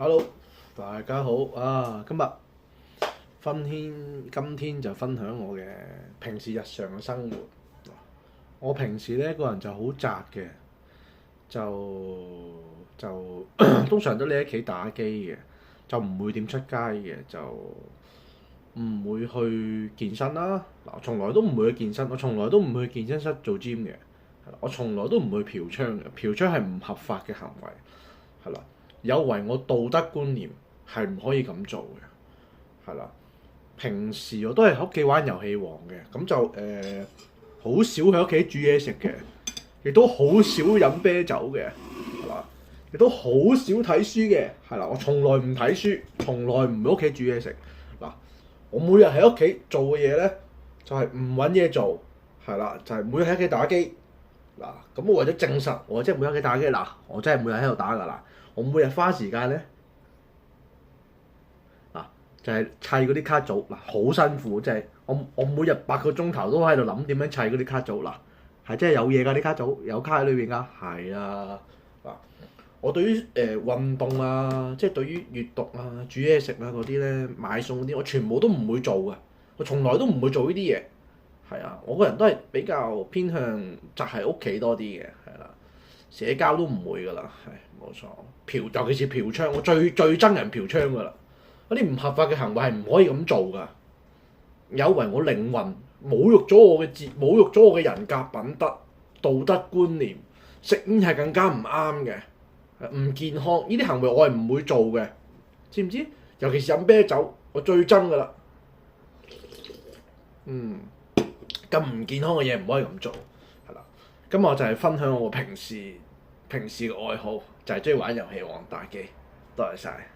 Hello，大家好啊！今天就分享我嘅平時日常嘅生活。我平時咧個人就好宅嘅，就通常都匿喺屋企打機嘅，就唔會點出街嘅，就唔會去健身啦。嗱，我從來都唔會去健身，我從來都唔會去健身室做 gym 嘅。係啦，我從來都唔會嫖娼嘅，嫖娼係唔合法嘅行為。係啦。有違我道德觀念，係唔可以咁做嘅，係啦。平時我都係喺屋企玩遊戲王嘅，咁就好少喺屋企煮嘢食嘅，亦都好少飲啤酒嘅，係啦。亦都好少睇書嘅，係啦。我從來唔睇書，從來唔喺屋企煮嘢食。嗱，我每日喺屋企做嘅嘢咧，就係唔揾嘢做，係啦，就係每日喺屋企打機。嗱，咁我為咗證實我真係每日喺屋企打機，嗱，我真係每日喺度打㗎啦。我每日花時間咧，就係砌嗰啲卡組，好辛苦，即係我每日8個鐘頭都喺度諗點樣砌嗰啲卡組，係真係有嘢㗎啲卡組，有卡喺裏邊㗎，係啊。我對於運動啊，即係對於閱讀啊、煮嘢食啊嗰啲咧、買餸嗰啲，我全部都唔會做㗎，我從來都唔會做呢啲嘢，係啊。我個人都係比較偏向宅喺屋企多啲嘅，係啦。社交都唔會㗎啦，係冇錯。尤其是嫖娼，我最憎人嫖娼㗎啦。嗰啲唔合法嘅行為係唔可以咁做㗎，有違我靈魂，侮辱咗我嘅人格品德、道德觀念。食煙係更加唔啱嘅，唔健康。呢啲行為我係唔會做嘅，知唔知？尤其是飲啤酒，我最憎㗎啦。咁唔健康嘅嘢唔可以咁做，係啦。咁我就係分享我平時嘅愛好，就係中意玩遊戲王打機。多謝晒。